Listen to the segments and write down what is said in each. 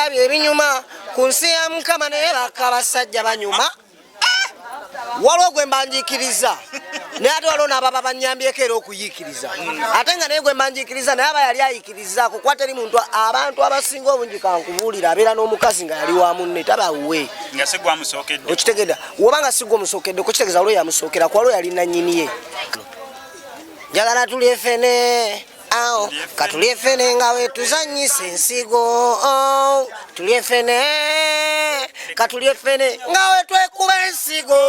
balabye ebinyuma ku nsi ya Mukama naye bakabasajja banyuma waliwo gwe mbanjikiriza naye ate waliwo n'ababa banyambyeko era okuyikiriza ate nga naye gwe mbanjikiriza naye aba yali ayikiriza kukwata eri muntu abantu abasinga obungi kankubuulira abeera n'omukazi nga yali wa munne tabawwe okitegedda wobanga sigwa omusookedde okukitegeeza waliwo yamusookera ku waliwo yali nannyini ye njagala tulye ffene awo katulye ffene nga wetuzannyisa ensigo tulye ffene katulye ffene nga wetwekuba ensigo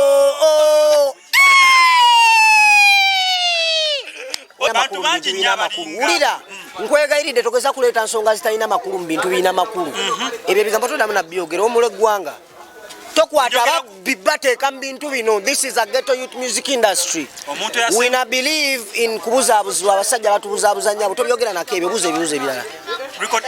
wulira nkwegayiridde togeza kuleeta nsonga zitalina makulu mu bintu birina makulu ebyo ebigambo todamu nabyogera omula eggwanga tokwata ababbi bateeka mu bintu bino. This is a ghetto youth music industry. We na believe in kubuzaabuzibwa abasajja batubuzabuza nnyo tobyogera nako ebyo buuza ebibuzo ebirala. Record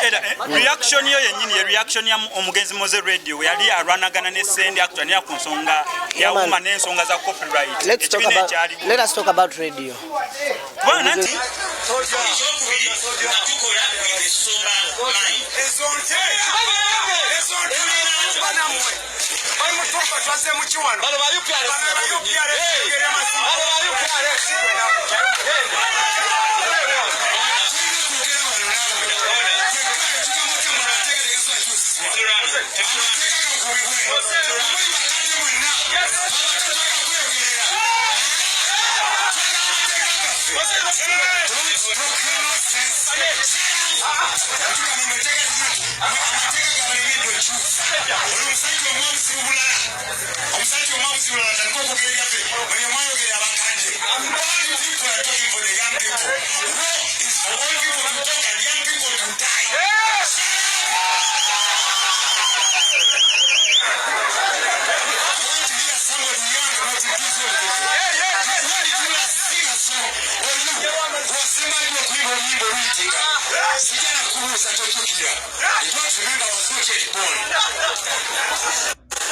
reaction yo yennyini reaction ya omugenzi Moze Radio yali arwanagana ne Sendi actually ya kunsonga ya uma n'ensonga za copyright. Let us talk about radio. Bwana nti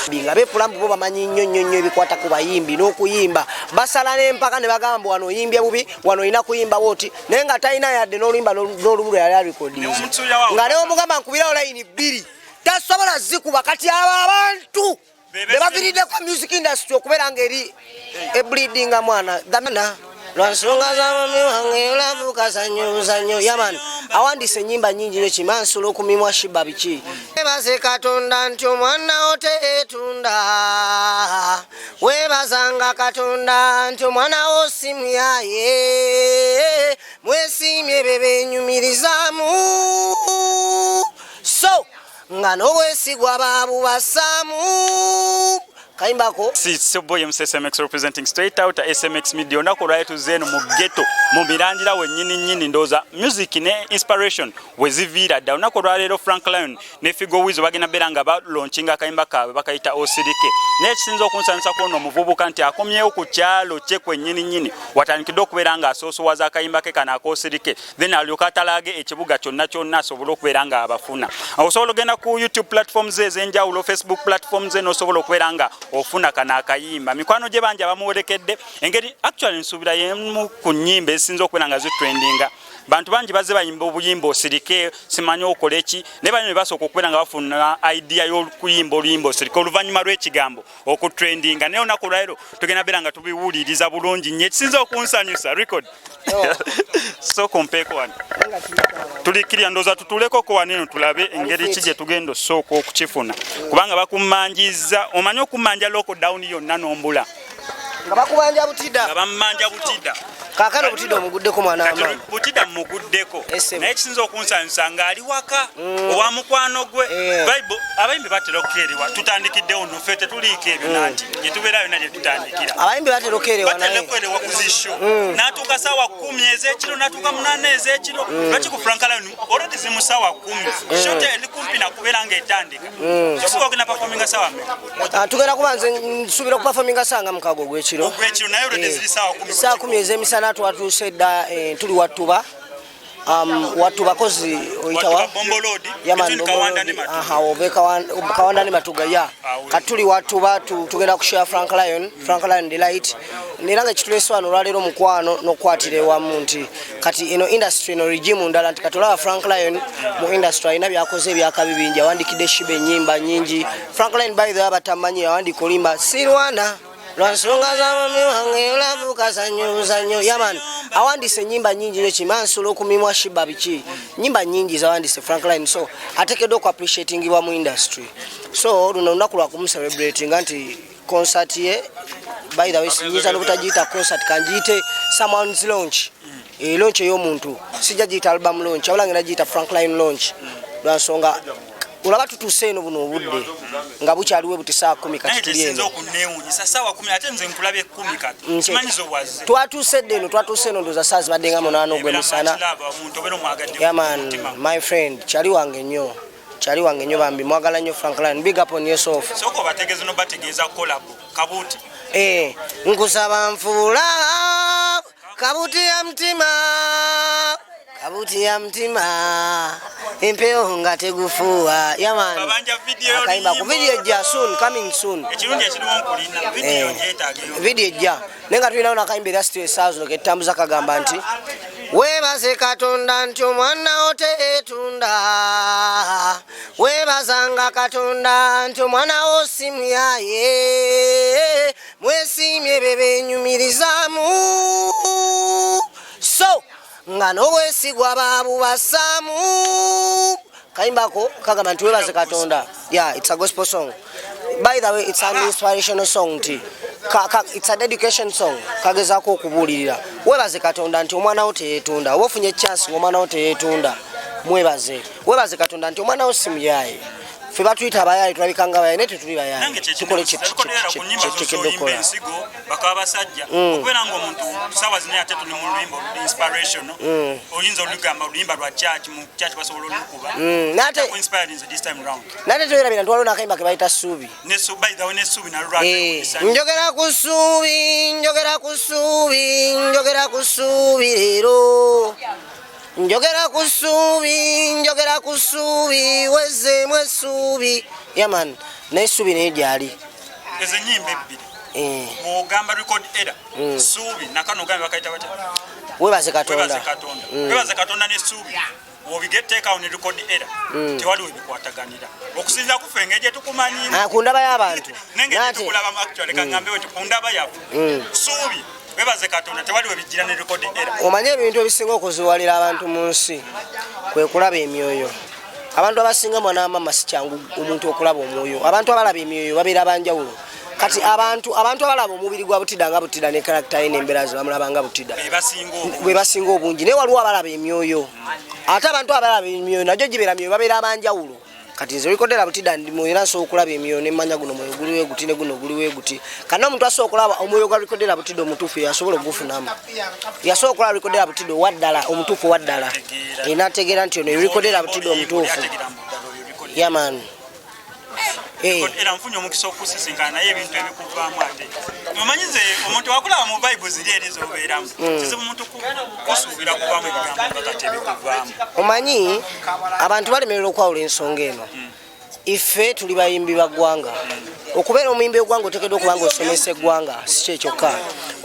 binga bepulambu bo bamanyi nnyo ebikwata ku bayimbi n'okuyimba basala n'empaka ne bagamba wano oyimbye bubi wano olina kuyimba woti naye nga talina yadde n'oluyimba n'olubula yali alikodinze nga naye omugamba nkubirawo layini bbiri tasobola zikuba kati abo abantu be babiriddeko music industry okubeera ng'eri ebleedinga mwana dhamana lwansonga z'amami wange olavuka sanyuzanyo yamani awandise ennyimba nnyingi nyo kimansula okumimwa shiba biki webaze Katonda nti omwana wo teetunda webazanga Katonda nti omwana wo simuyaye mwesimye bebenyumirizaamu so nga n'obwesigwa baabubasaamu Kaimbako. It's your boy SMX representing straight out SMX media. Onako right to zeno mu ghetto mu mirandira wennyini ndoza music ne inspiration wezivira da onako ralero Frank Lion ne Figo Wizo bagina beranga ba launchinga kaimba kawe bakaita osirike ne kisinzo okunsanisa kuno muvubuka nti akomyewo ku kyalo kye kwennyini watandikidde okuberanga asoso waza kaimba ke kana akosirike then alyokatalage ekibuga kyonna asobola okuberanga abafuna osobola genda ku YouTube platforms ezenjawulo Facebook platforms eno osobola okuberanga ofuna kana akayimba mikwano gye banja bamuwerekedde engeri actually nsubira yemu ku nnyimba esinza okuberanga zitrendinga bantu banji bazze bayimba obuyimba osirike simanyi okoleki ne banywe basooka okuberanga bafuna idea y'okuyimba oluyimba osirike oluvannyuma lw'ekigambo okutrendinga naye olunaku lwaleero tugenda beranga tubiwuliriza bulungi nnyo ekisinza okunsanyusa record so kompeeko wano tulikirya ndooza tutuleko ko waneno tulabe engeri ki gye tugenda osooka okukifuna kubanga bakumanjiza omanyi okumanja lockdown yonna n'ombula nga bakubanja Butida nga bammanja Butida kakano Butida omuguddeko mwana amaanyi Butida muguddeko naye kisinza okunsanyusa ng'ali waka owa mukwano gwe Bible abayimbi batera okukeerewa tutandikiddewo nfe tetuliiko ebyo nanti gye tubeera yonna gye tutandikira abayimbi batera okukeerewa naye batera ku zisho n'atuuka saawa 10 ez'ekiro n'atuuka 8 ez'ekiro lwaki ku Frank Lion already zimu saawa 10 shote eri kumpi nakubeera ng'etandika kisuka okugenda performinga saawa mmeka tugenda kuba nze nsuubira okuperforminga sanga mukago ogw'ekiro naye already ziri saawa 10 saa 10 ez'emisana twatuuse dda tuli wattuba watu bakozi oitawa yaman obe kawanda ne matuga katuli watu batu tugenda kushare Frank Lion Delight niranga kituleswano lwalero mukwano nokwatire wa munti kati ino industry no regime ndala ntikatola Frank Lion mu industry ina byakoze byakabibinja wandikide shibe nyimba nyingi Frank Lion by the abatamanyi awandika olimba sirwana lwansonga z'abami wange olavuka zanyo yaman awandise nyimba nyingi nekimansulo okumimwa shiba biki nyimba nyingi zawandise Frank Lion so atekedde ku appreciating wa mu industry so luno lunaku lwa kumuselebrating anti concert ye by the way sinyiza n'obutagiyita concert kanjiyite someone's launch launch ey'omuntu sijja giyita album launch abula ngenda giyita Frank Lion launch lwansonga ulaba tutuse eno buno obudde nga bukyaliwe buti saa 10 kati tuli eno twatuse eno ndoza saa zibadde nga 8 ogw'emisana yaman my friend kyali wange nnyo bambi mwagala nnyo Frank Lion big up on yourself nkusaba nfuula kabuti ya mtima impeo nga tegufuwa yaman akaimba ku video ja coming soon video ja nenga tulina ona akaimba era still sazo ketambuza kagamba nti webaze katonda nti omwana oteetunda webazanga katonda nti omwana osimyaye mwesimye bebenyumirizamu so ngano wesigwa babu basamu kaimbako kagamba nti webaze katonda it's a gospel song by the way it's an inspirational song it's a dedication song kagezako okubulirira webaze katonda nti omwana wo teyeetunda ofunye chance omwana wo teyeetunda webaze katonda nti omwana wo simyaye fe batuyita abayaye tulabikanga abayaye naye tetuli bayaye tukole kyetukola bakaba basajja okubeera ng'omuntu sawa zina ate tuli mu luyimba inspiration oyinza olugamba oluyimba lwa church mu church basobola olukuba nate inspired this time round nate toyera ntwalo nakayimba ke bayita suubi by the way ne suubi na lwa njogera ku suubi lero njogera kusubi weze mwesubi yaman nesubi nejali eze nyimbe ebbiri ogamba record era subi nakano gamba bakaita bata webaze katonda ne subi obigeteka on record era tewali webikwataganira okusinza kufengeje tukumanyi kundaba y'abantu nate kulaba actually kangambe wetu kundaba yafu subi webaze katonda tewali webijira ne record era omanye ebintu ebisinga okuziwalira abantu mu nsi kwe kulaba emyoyo abantu abasinga mwana mama si kyangu omuntu okulaba omwoyo abantu abalaba emyoyo babeera banjawulo kati abantu abalaba omubiri gwa Butida nga Butida ne character ye n'embeera ze bamulaba nga Butida bwe basinga obungi naye waliwo abalaba emyoyo ate abantu abalaba emyoyo najjo gibeera myoyo babeera banjawulo kati nze olikodera Butida ndi mwoyo era nsobola okulaba emyoyo n'emmanya guno mwoyo guliwe guti ne guno guliwe guti kandi omuntu asobola okulaba omwoyo gwa likodera Butida omutuufu yasobola okugufunamu yasobola okulaba likodera Butida owaddala omutuufu owaddala enategeera nti ono likodera Butida omutuufu yaman era mfunye omukisa okusisinkana naye ebintu ebikuvaamu ate omanyize omuntu wakulaba mu Bible ziri eri z'obeeramu kizibu omuntu kusuubira kuvaamu ebigambo nga kati ebikuvaamu omanyi abantu balemererwa okwawula ensonga eno ife tuli bayimbi ba ggwanga okubeera omuyimbi w'eggwanga oteekeddwa okuba nga osomesa eggwanga si kyekyoka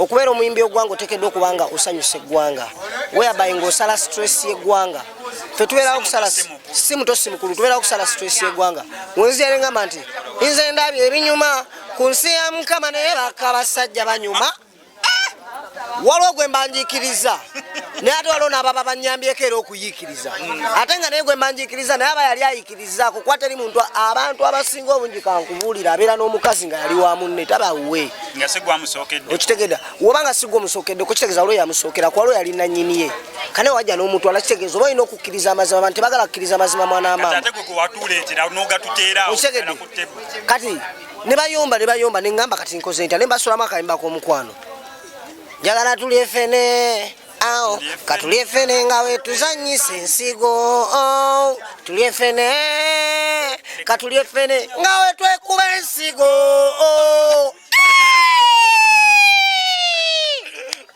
okubeera omuyimbi w'eggwanga oteekeddwa okuba nga osanyusa eggwanga whereby ng'osala stress y'eggwanga fe tubeerawo okusala si muto si mukulu tubeerawo okusala stress y'eggwanga wenzi yali ngamba nti nze ndabye ebinyuma ku nsi ya Mukama naye bakabasajja banyuma waliwo gwe mbanjikiriza naye ate waliwo n'ababa bannyambyeko era okuyiikiriza ate nga naye gwe mbanjikiriza naye aba yali ayikirizaako kuba teri muntu abantu abasinga obungi kankubuulira abeera n'omukazi nga yali wa munne tabawwe okitegedda woba nga sigwa omusookedde okukitegeeza waliwo yamusookera ku waliwo yali nannyini ye kane wajja n'omuntu alakitegeeza oba olina okukkiriza amazima abantu tebagala kukkiriza amazima mwana amaama okitegedde kati ne bayomba ne ngamba kati nkoze ntya ne mbasulamu akayimba k'omukwano njagala tulye fene katulye fene nga wetuzanyisa ensigo tulye fene katulye fene nga wetwekuba ensigo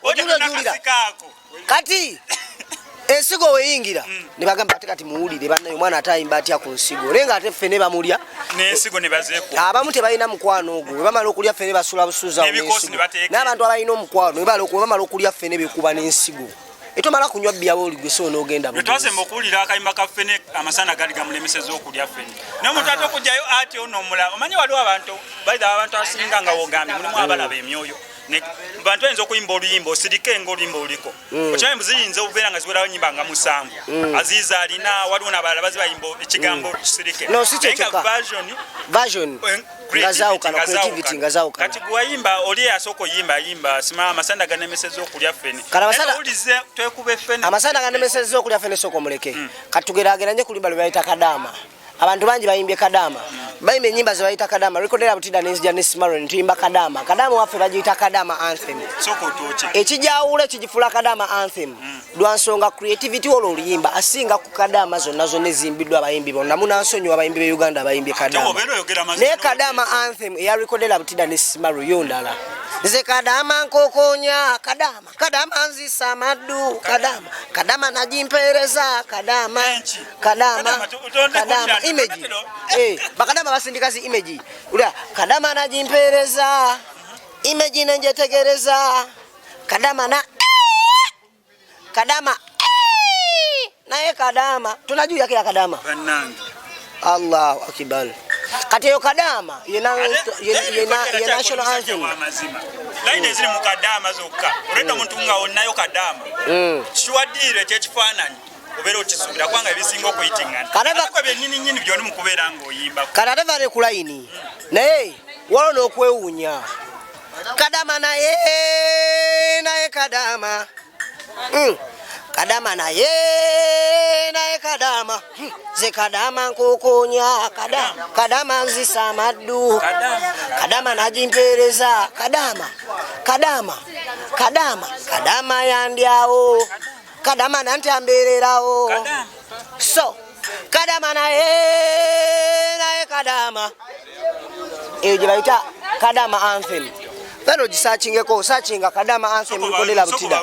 ojulira kati ensigo weyingira ne bagamba ate kati muwulire bannaye omwana atayimba atya ku nsigo naye nga ate ffene bamulya n'ensigo ne bazeeko abamu tebalina mukwano ogwo we bamala okulya ffene basula busuza n'abantu abalina omukwano we bamala okulya ffene bekuba n'ensigo etomala kunywa bya boli gwe so n'ogenda bwe twasemba okuwulira akayimba ka ffene amasana gali gamulemeseza okulya ffene naye omuntu ate okujjayo ati ono omulala omanyi waliwo abantu baida abantu asinga nga wogambye mulimu abalaba emyoyo bantu bayinza okuyimba oluyimba osirike ng'oluyimba oliko okimanyi mbu ziyinza okubeera nga ziwerawo nyimba nga musanvu aziiza alina waliwo n'abalala bazi bayimba ekigambo kisirike version kati gwayimba oli eyasooka oyimba sima amasanda ganemeseza okulya ffene ulize twekuba ffene amasanda ganemeseza okulya ffene sooka omuleke katugeraageranye kulimba lwe bayita kadaama abantu bangi bayimbye kadaama bayimba ennyimba ze bayita kadaama rekodera Butida n'enzija ne Simaron tuyimba kadaama waffe bagiyita kadaama anthem ekijawulo ekigifuula kadaama anthem lwansonga creativity olwo oluyimba asinga ku kadaama zonna ezimbiddwa abayimbi bonna munansonyiwa abayimbi be Uganda abayimbye kadaama naye kadaama anthem eya rekodera Butida ne Simaron yo ndala nze kadaama nkokonya kadaama nzisa amaddu kadaama najimpeereza kadaama image bakadama basindikazi image ulya kadama najimpereza image nenjetegereza kadama naye kadama tunajua yake ya kadama Allahu akbar kati yo kadama ye national anthem laine ziri mu kadama zokka olenda omuntu nga onnayo kadama kiwadire kyekifaananyi obera okisubira kwanga ebisinga okuyitingana kanava byennyini byoni mukubeera ng'oyimba kanatava ne ku layini naye waliwo n'okwewuunya kadama naye kadama kadama naye kadama ze kadama nkokonya kadama nzisa amaddu kadama najimpeereza kadama yandyawo kadama nantambeererawo so kadama naye kadama eyo gye bayita kadama anthem Lero gisachingeko sachinga kadama anthem Rekodera Butida.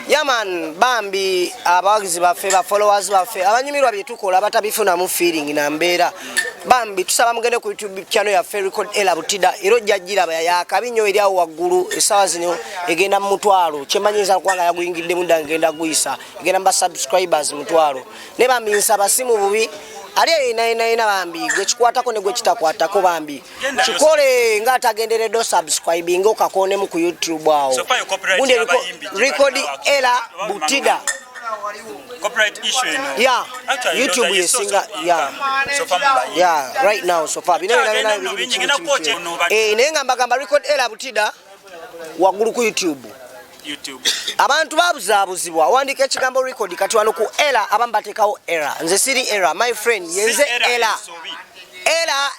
Yaman bambi abawagizi baffe ba followers baffe abanyumirwa byetukola batabifuna mu feeling na mbeera bambi tusaba mugende ku YouTube channel ya Rekodera Butida ero jjajira ya kabinyo eri awo waggulu esawa zino egenda mu mutwalo kyemanyiza kwanga yaguyingidde munda ngenda guyisa egenda mba subscribers mutwalo ne bambi nsaba simu bubi ali ina bambi gwe kikwatako ne gwe kitakwatako bambi kikole nga atagenderedde subscribing okakone mu ku YouTube awo gundi Elah Butida copyright issue ino yeah YouTube yesinga yeah right now so far nenga mbagamba Elah Butida waggulu ku YouTube abantu babuzabuzibwa wandika ekigambo record kati wano ku Elah abambatekawo error nze siri error my friend yenze Elah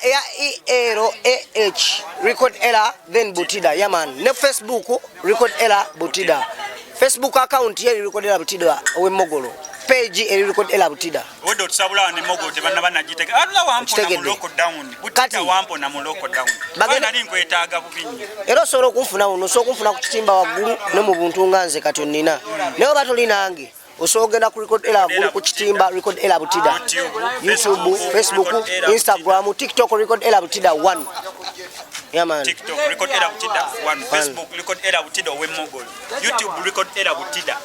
ya ELAH record Elah then Butida yaman ne Facebook record Elah Butida Facebook account ye Rekodera Butida owe mogolo page eri Rekodera Butida wodo tusabula ne mogo te banna banagiteka atula wampo na muloko down Butida wampo na muloko down bagenda linko etaaga bubinyi era solo kunfuna uno so kunfuna ku kitimba waggulu ne mu buntu nganze kati onnina nayo batuli nange osogenda ku Rekodera waggulu ku kitimba Rekodera Butida YouTube Facebook Instagram TikTok Rekodera Butida 1 yeah man TikTok Rekodera Butida 1 Facebook Rekodera Butida owe mogolo YouTube Rekodera Butida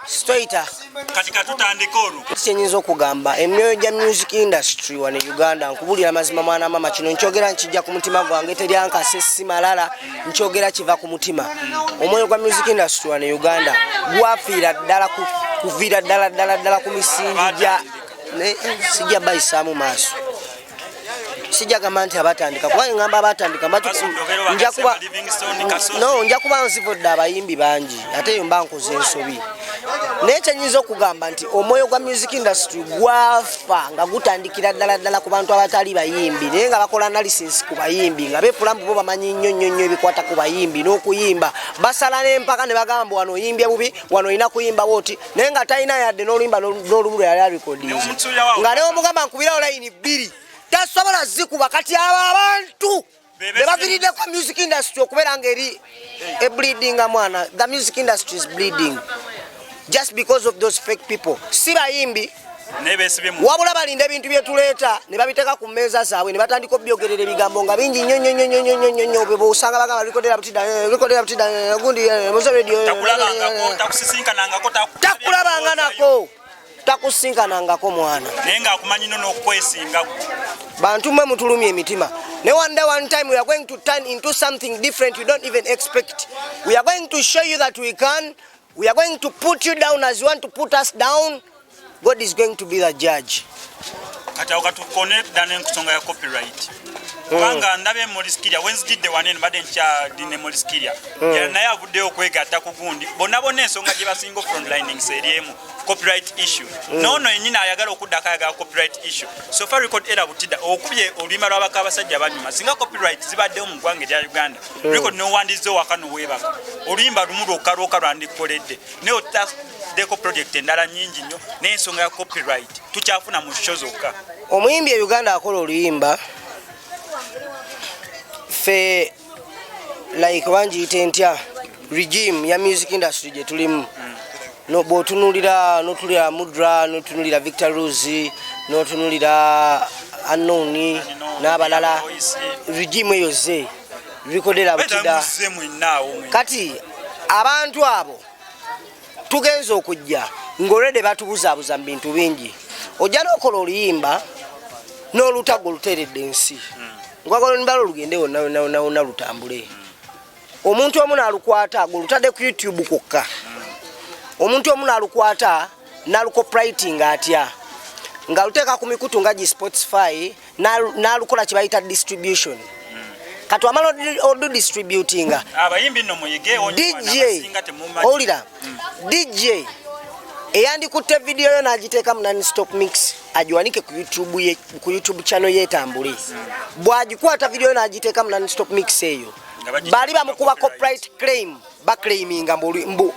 straighter katika tutandikoro kyenyizo okugamba emyoyo gya music industry wane Uganda nkubulira mazima mwana mama kino nkyogera nkijja ku mutima gwange teryanka sessi malala nkyogera kiva ku mutima omwoyo gwa music industry wane Uganda gwafiira ddala kuvira ddala ku misingi gya sijja bayisaamu maaso sijja gamba nti abatandika kuba ngamba abatandika nja kuba nzivodde abayimbi bangi ate yo mba nkoze ensobi naye kyenyiza okugamba nti omwoyo gwa music industry gwafa nga gutandikira ddala ku bantu abatali bayimbi naye nga bakola analysis ku bayimbi nga befulambu bo bamanyi nnyo ebikwata ku bayimbi n'okuyimba basala n'empaka ne bagamba wano oyimbye bubi wano olina kuyimba woti naye nga talina yadde n'oluyimba n'olumu lwe yali arekodinze nga ne omugamba nkubirawo layini bbiri tasobola zikuba kati abo abantu bebaviridde kwa music industry okubeera ngeri bleeding mwana. The music industry is bleeding just because of those fake people. Si bayimbi wabula balinda ebintu byetuleeta ne babiteeka ku mmeeza zaabwe ne batandika obyogerera ebigambo nga bingi nnyo bw'osanga bagamba likodera Butida gundi muzeredio takulabanga nako takusinkanangako mwana naye ng'akumanyi n'okwesinga bantu mmwe mutulumya emitima ne one time we are going to turn into something different you don't even expect. We are going to show you that we can. We are going to put you down as you want to put us down. God is going to be the judge. Kati connect n'ensonga ya copyright. Kubanga ndabe Moliskiria wenzidde wanene badde nkyadine Moliskiria. Naye avuddeyo okwegatta ku gundi. Bonna ensonga gye basinga frontlining seriemu copyright issue. Nono yennyina ayagala okuddako ayagala copyright issue. So far record Elah Butida okubye oluyimba lw'abaka abasajja banyuma singa copyright zibaddewo mu ggwanga erya Uganda. Record n'owandize waka n'oweebaka. Oluyimba lumu lwokka lwandikoledde. Ne otadeko project endala nnyingi nnyo n'ensonga ya copyright tukyafuna mu show zokka. Omuyimbi e Uganda akola oluyimba fe like wanjiyite ntya regime ya music industry gye tulimu no bw'otunuulira n'otulira Mudra n'otunulira Victor Rose n'otunulira Unknown n'abalala regime eyo ze bikodera Butida kati abantu abo tugenza okujja ng'olwedde batubuzaabuza mu bintu bingi ojja n'okola oluyimba n'olutago luteredde ensi ngwagala nibalo lugende wonna lutambule omuntu omu n'alukwata golutadde ku YouTube kokka omuntu omu n'alukwata n'alukopwriting atya nga luteeka ku mikutu nga gi Spotify n'alukola kye bayita distribution kati wamala odu distributing abayimbi nno muyige olira DJ eyandikutte video yo n'agiteeka mu non-stop mix agiwanike ku YouTube channel yetambule bw'agikwata video yo n'agiteeka mu non-stop mix eyo bali bamukuba copyright claim baclaiminga mbu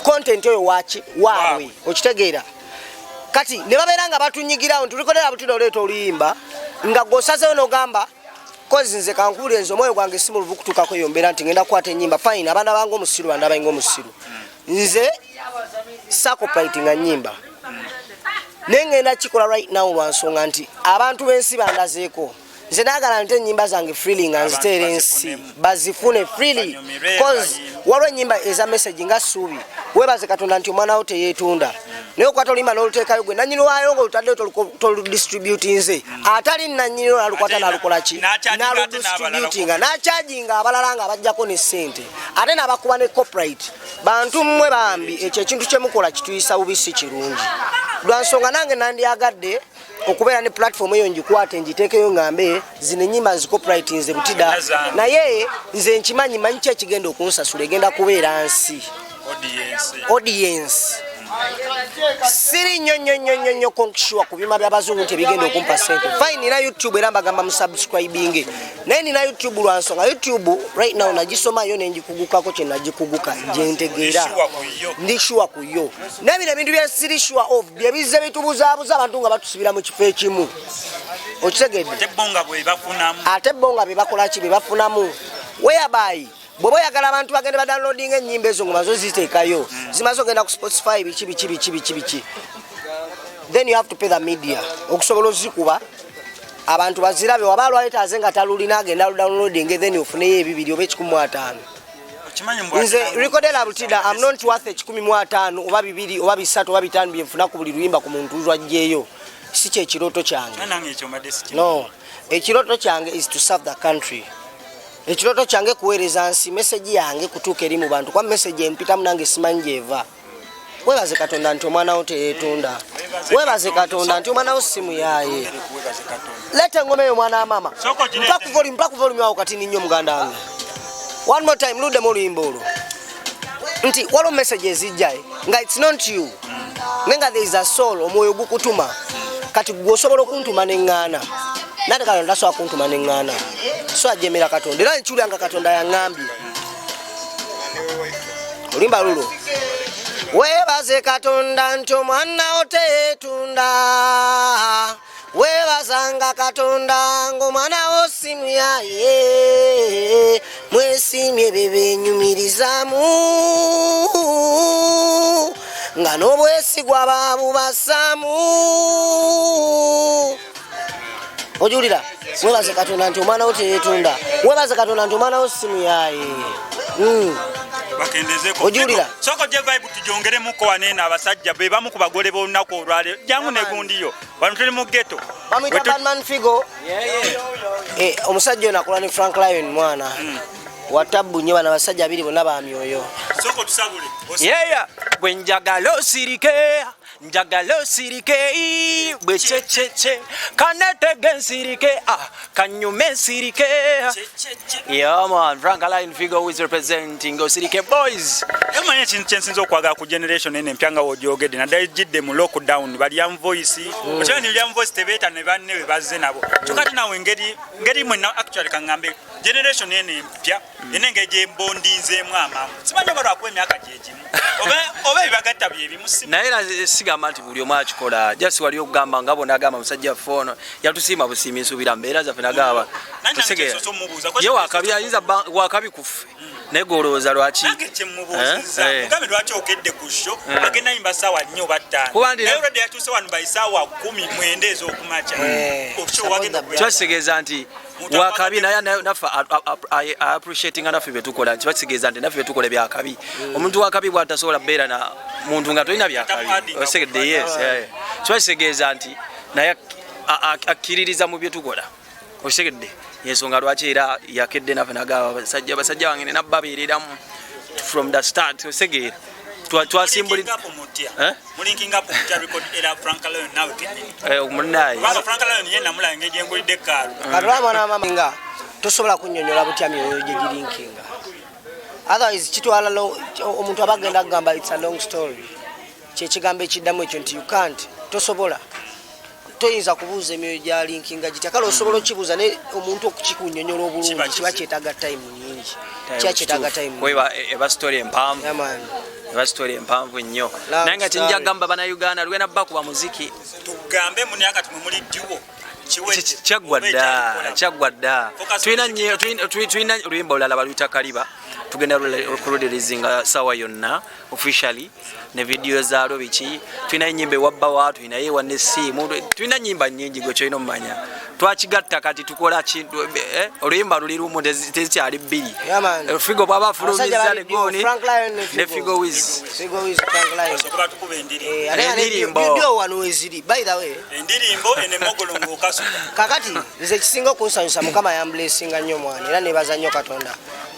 content oyo waabwe okitegeera kati ne babeera nga batunyigirawo tulikodera Butida oleeta oluyimba nga gwosazeyo n'ogamba kozi nze kankuwulire nze omwoyo gwange si muluvu kutuukako eyo mbeera nti ngenda kukwata ennyimba fine abaana bange omusiru banda bainga omusiru nze sakopwritinga nnyimba naye ngenda kikola right now lwa nsonga nti abantu b'ensi bandazeeko nze naagala nti ennyimba zange freely nga nziteera ensi bazifune freely cause waliwo ennyimba eza message nga ssuubi weebaze Katonda nti omwana wo teyeetunda naye okwata oluyimba n'oluteekayo gwe nannyini waayo ng'olutaddeyo toludistributinze atali nannyini n'alukwata n'alukola ki n'aludistributinga n'akyaginga abalala nga bajjako ne ssente ate n'abakuba ne copyright bantu mmwe bambi ekyo ekintu kye mukola kituyisa bubi si kirungi lwa nsonga nange nandyagadde okubeera ne platform eyo ngikwate ngiteekeyo ngambe zino ennyimba nzicopyrightinze Butida naye nze nkimanyi manyi ki ekigenda okunsasula egenda kubeera nsi audience siri nnyo konkushuwa ku byuma by'abazungu nti ebigenda okumpa sente fine nina YouTube era mbagamba musubscribing naye nina YouTube lwa nsonga YouTube right now nagisomayo nengikugukako kye nagikuguka gyentegeera ndi sure ku yo nebino ebintu bya siri sure of bye bizze bitubuzaabuza abantu nga batusibira mu kifo ekimu okitegedde ate bonga bye bakola ki bye bafunamu whereby bw'oba oyagala abantu bagende badownloading ennyimba ezo nga mazo ziteekayo zimaze ogenda ku Spotify biki then you have to pay the media okusobola ozikuba abantu bazirabe waba alwaleetaze nga talulina agenda aludownloading then ofuneyo ebibiri oba 15 nze record Elah Butida I'm not worth 15 oba 2 oba 3 oba 5 byenfuna ku buli luyimba ku muntu lwajjeeyo si kye ekirooto kyange no ekirooto kyange is to serve the country ekirooto kyange kuweereza nsi message yange kutuuka eri mu bantu kwa message empitamu nange simanyi gyeva weebaze Katonda nti omwana wo teyeetunda weebaze Katonda nti omwana wo simu yaaye leta engoma eyo mwana wa mama mpaku volume awo kati ninnyo muganda wange one more time luddemu oluyimba olwo nti waliwo message ezijjaye nga it's not you nenga there is a soul omwoyo gukutuma kati gwosobola okuntuma neŋŋaana nate Katonda tasobola kuntuma neŋŋaana so ajemera Katonda era nkiwulira Katonda yaŋŋambye olimba lulo weebaze Katonda nti omwana wo teyeetunda webazanga Katonda ng'omwana wo simuyaye mwesimye bebenyumirizaamu nga n'obwesigwa babubasaamu. Ojulira webaze Katonda nti omwana wo teyeetunda, webaze Katonda nti omwana wo simuyaye. Ojulira soko je vibe tujongeremuko wanene abasajja be bamu ku bagole b'olunaku olwaleero jangu ne gundiyo wano tuli mu ghetto bamwita Batman Figo. Omusajja ono akola ne Frank Lion mwana watabu nnyo bana basajja abiri bonna bamyoyo. Soko tusabule bwe njagala osirike njagala osirike bwe checheche kanetege nsirike kanyume nsirike. Yeah man, Frank Lion Figo who is representing Osirike boys. Emanye kintu kyensinza okwagala ku generation ene mpyanga wojogedde naddala ejjidde mu lockdown bali yam voice okyani bali yam voice tebeta ne banne be bazze nabo kyokati nawe ngeri mwe na actually kangambe generation ene mpya ene ngeje mbondinzeemu amamu simanyi balwa ku emyaka gyegimu oba ebibagatta byebimusi naye sigamba nti buli omu akikola jasi wali okugamba nga bona agamba musajja fono yatusiima busiimi nsubira mbeera zaffe nagamba tusegeera ye wakabi ayinza wakabi kuffe naye golowooza lwaki mugambe lwaki okedde ku sho agenda yimba saawa 4 oba 5 naye olwadde yatuuse wano by saawa 10 ez'okumakya kitegeeza nti wakabi naye naffe appreciating naffe betukola kitegeeza nti naffe betukola byakabi omuntu wakabi bwatasobola beera na muntu nga tolina byakabi osegedde yes kitegeeza nti naye akkiririza mu byetukola osegedde yensonga lwaki era yakedde naffe nagaba basajja wange ne nabbabeereramu from the start osegeera twasimbulira mulinking up mutya record era Frank Lion nawe kennyini omunaye Frank Lion yenna mulange gye ngulidde kaalu katulaba n'amaminga tosobola kunnyonnyola butya myoyo gye girinkinga otherwise kitwala omuntu abagenda kugamba it's a long story kyekigambo ekiddamu ekyo nti you can't tosobola toyinza kubuuza emyoyo gya linkinga gitya kale osobola okibuuza naye omuntu okukikunnyonnyola obulungi kiba kyetaaga time nyingi kiba kyetaaga time eba story empanvu eba story empanvu nnyo naye nga kyenja kugamba bannayuganda lwena bakuba muziki tugambe mu myaka tumwe muli dduo kyaggwa dda tulina oluyimba olulala baluyita Kaliba tugenda kuludirizinga sawa yonna officially ne video zaalwo biki tulina ennyimba ewabbawa tulina yewa nesiimu tulina nnyimba nnyingi gwe kyolina omumanya twakigatta kati tukola kintu oluyimba luli lumu tezikyali bbiri Figo bwaba afulumiza legoni ne Figo wiz endirimbo wano weziri by the way endirimbo ene mogolongo kaso kakati nze kisinga okunsanyusa mukama yamblesinga nnyo mwana era nebaza nnyo Katonda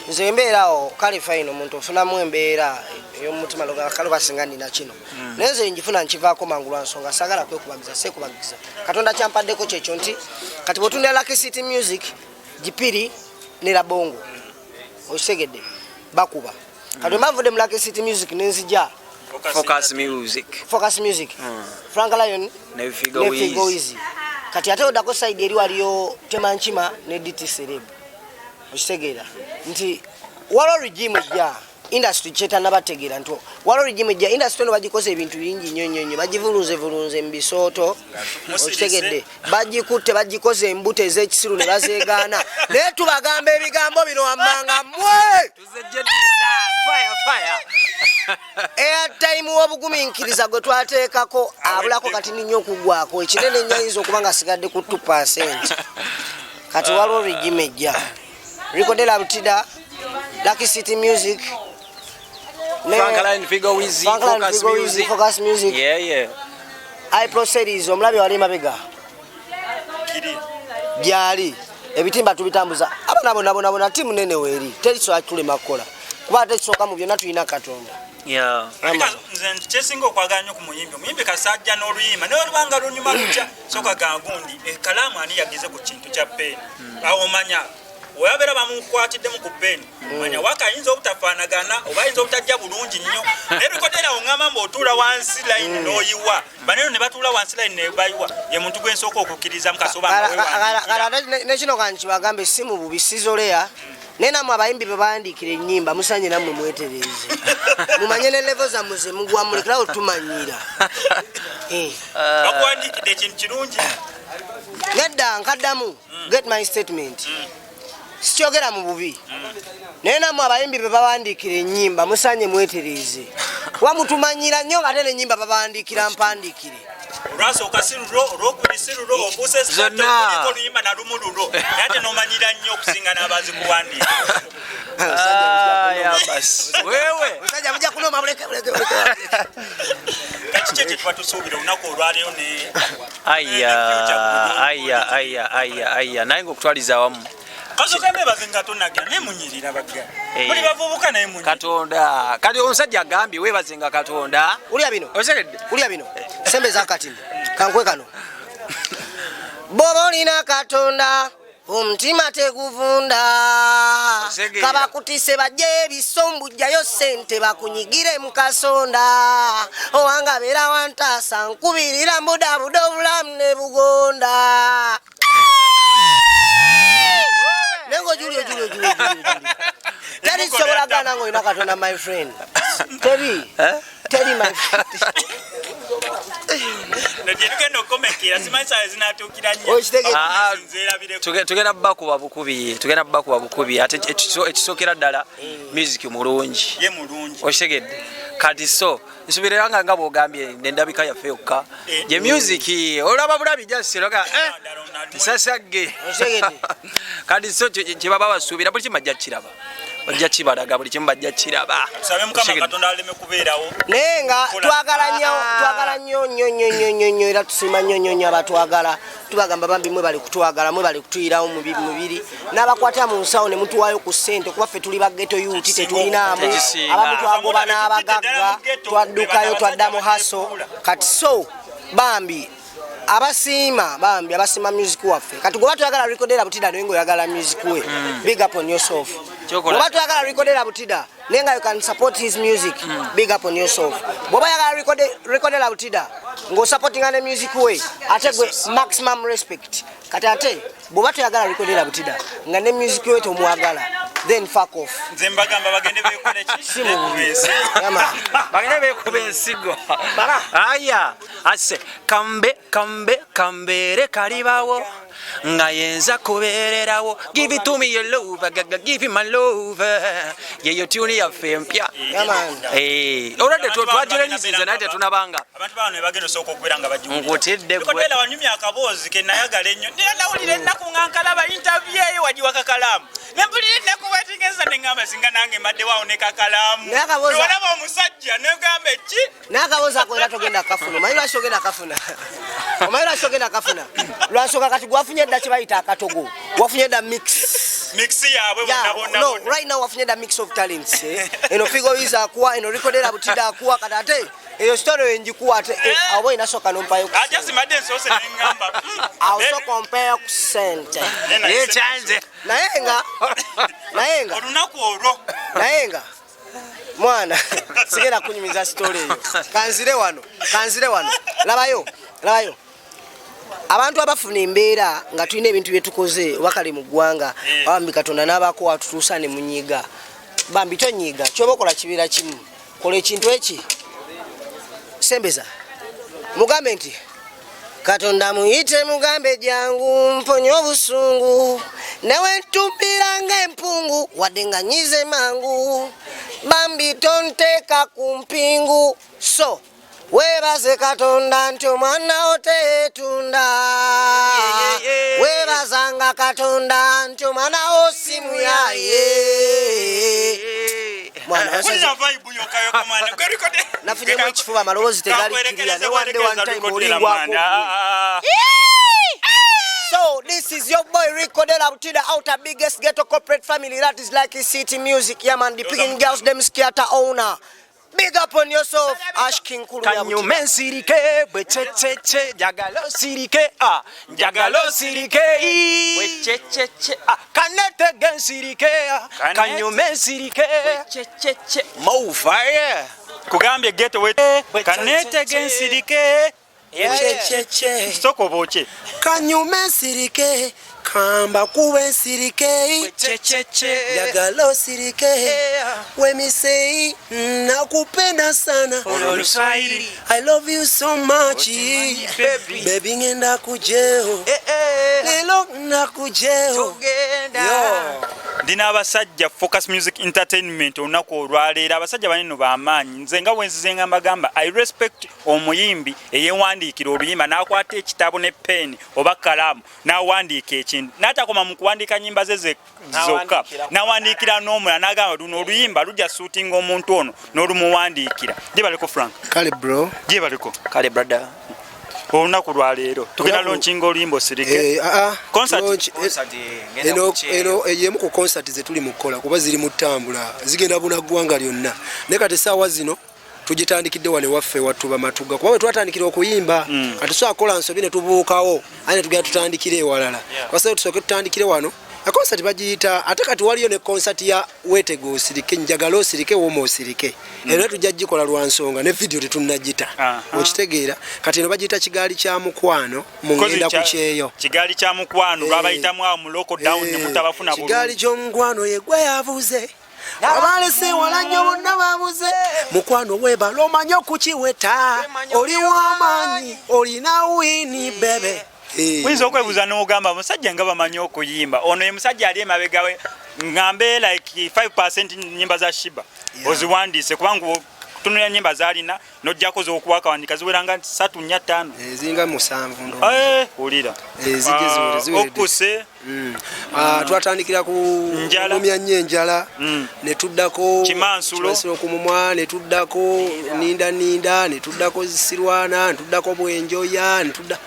nze embeerawo kale fine omuntu ofunamu embeera ey'omutima kale basinga nina kino naye nze njifuna nkivaako mangu lwa nsonga saagala kwekubagiza seekubagiza Katonda kyampaddeko kyekyo nti kati bwotunda Lucky City Music Jipiri ne Labongo osegedde bakuba kati mbavudde mu Lucky City Music nenzija Focus Music Frank Lion ne Figo Easy kati ate odako side eri waliyo Temankima ne DT Celeb ositegeera nti waliwo regime ejja industry kyetana bategeera nti waliwo regime ejja industry eno bagikoze ebintu bingi nnyo bagivulunze mu bisooto ostegedde bagikutte bagikoze embuto ez'ekisiru ne bazeegaana naye tubagamba ebigambo bino wammanga mmwe airtime w'obugumiikiriza gwe twateekako abulako kati nnyo okuggwako ekinene nnyo ayinza okuba nga asigadde ku 2%. Kati waliwo regime ejja Rikodela Butida, Lucky City Music, Frank Lion Figo Wizzy, Focus Music. Yeah. I proceed omulabi wali mabega. Byali ebitimba tubitambuza abana bona timu nene weri teriso atule makola kuba tekisoka mu byonna tulina Katonda. Yeah. Nze kyesinga okwagala nnyo ku muyimbi kasajja n'oluyimba naye olubanga lunyuma lutya soka gangundi ekalamu ani yagize ku kintu kya peni awo manya oyabera bamukwatiddemu ku peni manya waka ayinza obutafaanagana oba ayinza obutajja bulungi nnyo naye Rikodela ongamba mbuotuula wansi line n'oyiwa baneno ne batuula wansi line nebayiwa ye muntu gwensooka okukkirizamu kasoba nekino kankibagambe si mu bubisizoleya naye nammwe abayimbi be bawandiikira ennyimba musanye nammwe mwetereeze mumanye ne levo zammwe ze mugwa mulekerawo tumanyira bakuwandiikidde ekintu kirungi Nedda nkaddamu get my statement. Sikyogera mu bubi. Naye nammwe abayimbi be bawandiikira ennyimba musanye mwetereze. Wamutumanyira nnyo ng'ate n'ennyimba babawandiikira mpandiikire. Olwasooka si lulo, olwokubiri si lulo, obuuse si lulo, oluyimba na lumu lulo. Naye ate n'omanyira nnyo okusinga n'abazi kuwandiika. Wewe. Musajja mujja kunooma buleke. Kiki kye tuba tusuubira olunaku olwaleero ne... Aya. Naye ng'okutwaliza awamu. Kasooka mbebaze nga tonnagira naye munyirira bagga. Muli bavubuka naye munyirira. Katonda. Kati omusajja agambye weebazenga Katonda. Ulya bino. Otegedde? Ulya bino. Sembeza akatini. Kankwe kano. Bw'oba olina Katonda omutima teguvunda. Kabakutise bajje ebisombu jjayo ssente bakunyigire mu kasonda. Owanga beera wantaasa nkubirira mbudabuda obulamu ne bugonda. Nengo Julio. Teri sobola gana ngo ina Katonda my friend. Teri my friend. Nagenda komekera simanyi zinatukira nnyo. Tugenda bakuba bukubi ate ekisokera ddala music mulungi. Ye mulungi. Okitegedde. Kati so nsubiranga nga bw'ogambye n'endabika yaffe yokka. Ye music olaba bulabi jasiroga sasagge. Okitegedde. Kati so kye baba basuubira buli kimajja kiraba. Bajja kibalaga buli kimu bajja kiraba. Sabe Mukama Katonda aleme kubeerawo. Naye nga twagala nnyo era tusiima nnyo abatwagala. Tubagamba bambi mwe bali kutwagala, mwe bali kutuyirawo mubiri. N'abakwata mu nsawo ne mutuwaayo ku ssente kuba ffe tuli baggeto yuuti tetulinaamu. Abamu twagoba n'abagagga twaddukayo twadda mu haso. Kati so bambi abasiima music waffe. Kati goba twagala recordera Butida naye ng'oyagala music we. Big up on yourself. Goba twagala recordera Butida naye nga you can support his music. Big up on yourself. Goba yagala recordera Butida ng'osupportinga ne music we ate gwe maximum respect. Kati ate goba twagala recordera Butida nga ne music we tomwagala then fuck off. Nze mbagamba bagende beekole ki? Bagende beekuba ensigo. Aya ase kambeere kalibawo nga yenza kubeererawo. Give it to me your love, give me my love. Yeyo tuni yaffe empya. Olwadde twagire nyizinze naye tetunabanga. Abantu bano ne bagenda osooka okubeera nga bajjukira. Nkutidde gwe. Kodera wanyumya akaboozi ke nayagala ennyo. Nera nawulira ennaku nga nkalaba interview eyo wagiwa kakalaamu. Ne mpulira ennaku bwetingeza ne ngamba singa nange mbadde waawo ne kakalaamu. Olaba omusajja ne ngamba ki? N'akaboozi ako era togenda kafuna. Omanyi lwaki ogenda kafuna? Lwansooka kati gwafunye dda kye bayita akatogo. Wafunye dda mix yaabwe bonna. No, right now wafunye dda mix of talents. Eno Figo Wiz akuwa, eno recordera Butida akuwa kati ate eyo story njikuwa ate abo inasooka nompayo ku ssente. Simadde ensoose ne ngamba. Awusooka ompayo ku ssente. Yekyanze. Naye nga olunaku olwo. Naye nga mwana sigenda kunyumiza story eyo. Kanzire wano. Labayo. Abantu abafuna embeera nga tulina ebintu bye tukoze wakali mu ggwanga bambi Katonda n'abako atutuusa ne munyiga. Bambi tonyiga kyoba okola kibeera kimu. Kola ekintu eki. Sembeza. Mugambe nti Katonda muyite mugambe jangu mponye obusungu. Newe ntumbira ng'empungu wadde nga nyize mangu. Bambi tonteeka ku mpingu. So webaze Katonda nti omwana oteetunda. Webazanga Katonda nti omwana osimuyaye. Nafunyemu ekifuba amaloboozi tegalikirira ne one time olingwako. So this is your boy Recordera Butida out a biggest ghetto corporate family that is like City Music. Yeah man, the picking girls them scatter owner. Big up on yourself, Ash King Kulu. Can you men sirike bwechecheche jagalo sirike jagalo sirike bwechecheche kanete gen sirike can you men sirike bwechecheche mo fire kugambye ghetto we kanete gen sirike Soko boche. Kanyume sirike kamba kuwe sirike Yagalo sirike Wemisei nakupenda sana I love you so much Baby ngenda kujeo Lelo nakujeo Dina abasajja Focus Music Entertainment onako olwaleera abasajja banene b'amaanyi nze nga bwenzizenga mbagamba I respect omuyimbi eyewandiikira oluyimba n'akwata ekitabo ne pen oba kalamu n'awandiika ekintu n'atakoma mu kuwandiika nnyimba ze zokka n'awandiikira n'omulala n'agamba luno oluyimba lujja suutinga omuntu ono n'olumuwandiikira gye baleko Frank Kale bro gye baleko Kale brother olunaku lwaleero tugenda launchinga oluyimba osirike concert eno yemu ku concert ze tuli mukola kuba ziri mutambula zigenda buna ggwanga lyonna ne kati saawa zino tugitandikidde wane waffe watuba matuga kuba twatandikira okuyimba kati so akola nsobi ne tubuukawo ane tugenda tutandikire ewalala kwasayo tusooke tutandikire wano a concert bagiyita ate kati waliyo ne concert ya wetego osirike njagala osirike womo osirike era tujja gikola lwa nsonga ne video tetunnagita okitegeera kati eno bagiyita kigaali kya mukwano mungenda ku kyeyo kigaali kya mukwano lwabayitamu awo mu lockdown ne mutabafuna bulungi kigaali ky'omukwano ye gwe yavuze abalese wala nnyo bonna babuze mukwano webala omanyi okukiweta oli w'amaanyi olina wini bebe Winzo okwebuuza n'ogamba musajja nga bamanyi okuyimba ono ye musajja ali emabegawe ngambe like 5% nyimba za Shiba oziwandiise kubanga tunula nyimba zalina nojjako z'okuwaka wandika ziweranga 3 4 5 ezinga 7 ndo ulira ziwere okuse twatandikira ku ngumya nnyo enjala ne tuddako kimansulo ku mumwa ne tuddako ninda ne tuddako zisirwana ne tuddako bwenjoya ne tudda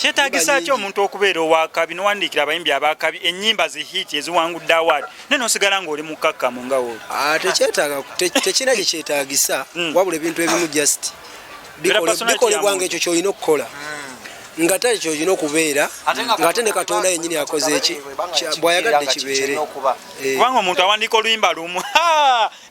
kyetaagisa ki omuntu okubeera owakabi nowandikira abayimbi abakabi ennyimba zihiti eziwangudde award nene osigala ng'oli mukakkamu nga woli tekina kye kyetaagisa wabula ebintu ebimu just bikolebwa ng'ekyo kyolina okukola nga tali kyolina okubeera ng'ate ne Katonda yennyini akoze eki bw'ayagadde kibeere kubanga omuntu awandika oluyimba lumu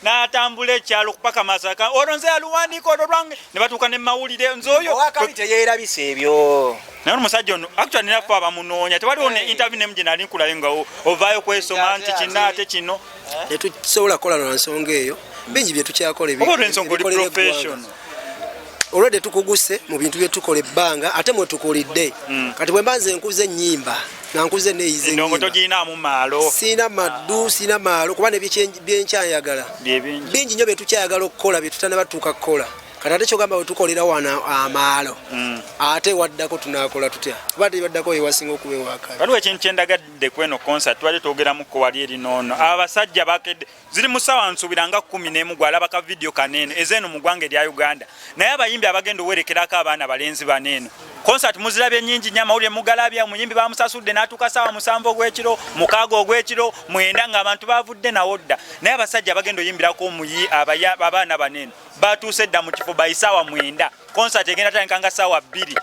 n'atambula ekyalo kupaka Masaka olwo nze yaluwandiika olwo lwange ne batuuka ne mawulire nze oyo owakabi teyeerabisa ebyo naye omusajja ono actually naffe abamunoonya tewaliwo ne interview nemu gye nali nkulayo nga ovaayo kwesoma nti kino ate kino tetusobola kukola lwa nsonga eyo bingi bye tukyakola oba olw'ensonga oli professional olwedde tukuguse mu bintu bye tukola ebbanga ate mwe tukolidde kati bwe mbanze nkuze ennyimba nankuze neeyize endongo togiinaamu maalo siina maddu siina maalo kuba ne byenkyayagala bingi nnyo bye tukyayagala okukola bye tutanaba tuuka kukola kati ate kyogamba bwe tukolera wana amaalo ate waddako tunaakola tutya kuba tebaddako ewasinga okuba ewaka waliwo ekintu kyendagadde kweno concert twali twogeramukko wali eri noono abasajja bakedde ziri mu ssaawa nsuubira nga 11 gwalaba ka video kaneeno ezeeno mu ggwanga erya Uganda naye abayimbi abagenda owerekerako abaana balenzi baneeno concert muzirabye nnyingi nnyo amawulire mugalabya omuyimbi bamusasudde n'atuuka ssaawa 7 ogw'ekiro 6 ogw'ekiro 9 ng'abantu bavudde nawo dda naye abasajja abagenda oyimbirako abaana baneeno batuuse dda mu kifo bayisaawa 9 concert egenda tandika nga ssaawa 2